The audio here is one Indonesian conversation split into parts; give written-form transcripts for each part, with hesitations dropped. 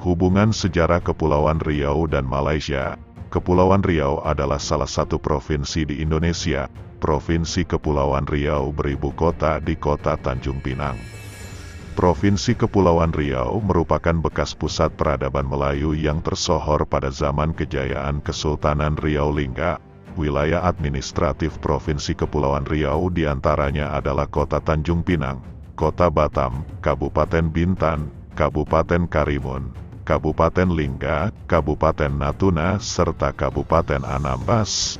Hubungan sejarah Kepulauan Riau dan Malaysia. Kepulauan Riau adalah salah satu provinsi di Indonesia. Provinsi Kepulauan Riau beribu kota di kota Tanjung Pinang. Provinsi Kepulauan Riau merupakan bekas pusat peradaban Melayu yang tersohor pada zaman kejayaan Kesultanan Riau Lingga. Wilayah administratif Provinsi Kepulauan Riau diantaranya adalah Kota Tanjung Pinang, Kota Batam, Kabupaten Bintan, Kabupaten Karimun, Kabupaten Lingga, Kabupaten Natuna, serta Kabupaten Anambas.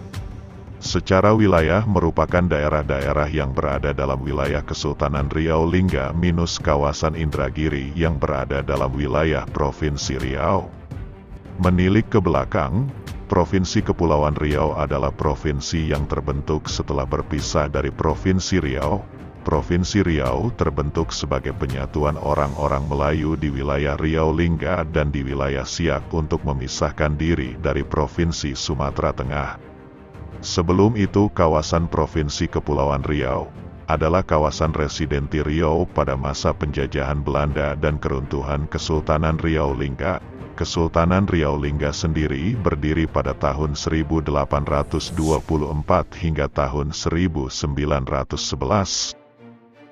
Secara wilayah merupakan daerah-daerah yang berada dalam wilayah Kesultanan Riau Lingga minus kawasan Indragiri yang berada dalam wilayah Provinsi Riau. Menilik ke belakang, Provinsi Kepulauan Riau adalah provinsi yang terbentuk setelah berpisah dari Provinsi Riau. Provinsi Riau terbentuk sebagai penyatuan orang-orang Melayu di wilayah Riau Lingga dan di wilayah Siak untuk memisahkan diri dari Provinsi Sumatera Tengah. Sebelum itu kawasan Provinsi Kepulauan Riau adalah kawasan residenti Riau pada masa penjajahan Belanda dan keruntuhan Kesultanan Riau Lingga. Kesultanan Riau Lingga sendiri berdiri pada tahun 1824 hingga tahun 1911.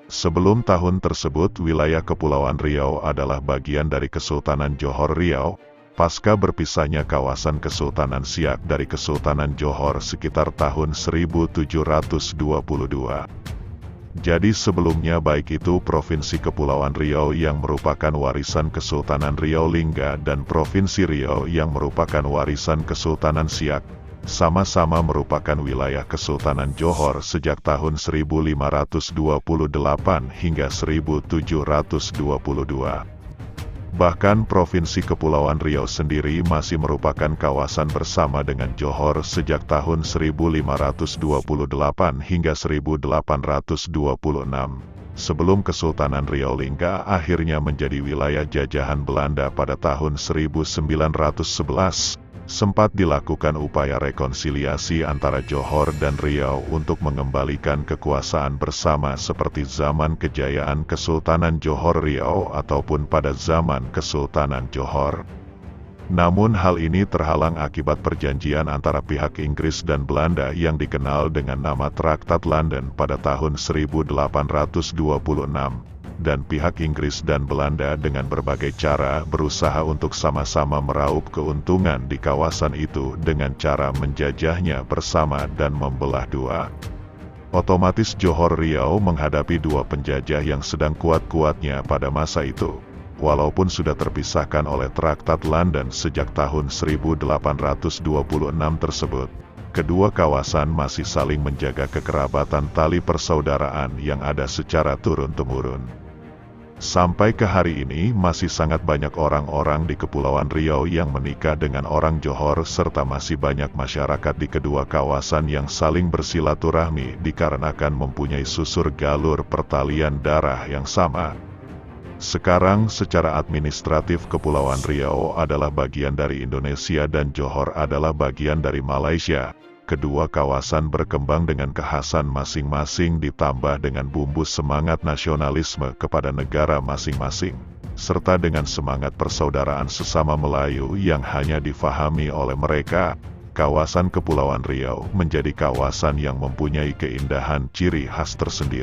Sebelum tahun tersebut wilayah Kepulauan Riau adalah bagian dari Kesultanan Johor Riau. Pasca berpisahnya kawasan Kesultanan Siak dari Kesultanan Johor sekitar tahun 1722. Jadi sebelumnya baik itu Provinsi Kepulauan Riau yang merupakan warisan Kesultanan Riau Lingga dan Provinsi Riau yang merupakan warisan Kesultanan Siak, sama-sama merupakan wilayah Kesultanan Johor sejak tahun 1528 hingga 1722. Bahkan Provinsi Kepulauan Riau sendiri masih merupakan kawasan bersama dengan Johor sejak tahun 1528 hingga 1826, sebelum Kesultanan Riau Lingga akhirnya menjadi wilayah jajahan Belanda pada tahun 1911. Sempat dilakukan upaya rekonsiliasi antara Johor dan Riau untuk mengembalikan kekuasaan bersama seperti zaman kejayaan Kesultanan Johor Riau ataupun pada zaman Kesultanan Johor. Namun hal ini terhalang akibat perjanjian antara pihak Inggris dan Belanda yang dikenal dengan nama Traktat London pada tahun 1826. Dan pihak Inggris dan Belanda dengan berbagai cara berusaha untuk sama-sama meraup keuntungan di kawasan itu dengan cara menjajahnya bersama dan membelah dua. Otomatis Johor Riau menghadapi dua penjajah yang sedang kuat-kuatnya pada masa itu. Walaupun sudah terpisahkan oleh Traktat London sejak tahun 1826 tersebut, kedua kawasan masih saling menjaga kekerabatan tali persaudaraan yang ada secara turun-temurun. Sampai ke hari ini masih sangat banyak orang-orang di Kepulauan Riau yang menikah dengan orang Johor serta masih banyak masyarakat di kedua kawasan yang saling bersilaturahmi dikarenakan mempunyai susur galur pertalian darah yang sama. Sekarang secara administratif Kepulauan Riau adalah bagian dari Indonesia dan Johor adalah bagian dari Malaysia. Kedua kawasan berkembang dengan kekhasan masing-masing ditambah dengan bumbu semangat nasionalisme kepada negara masing-masing, serta dengan semangat persaudaraan sesama Melayu yang hanya difahami oleh mereka. Kawasan Kepulauan Riau menjadi kawasan yang mempunyai keindahan ciri khas tersendiri.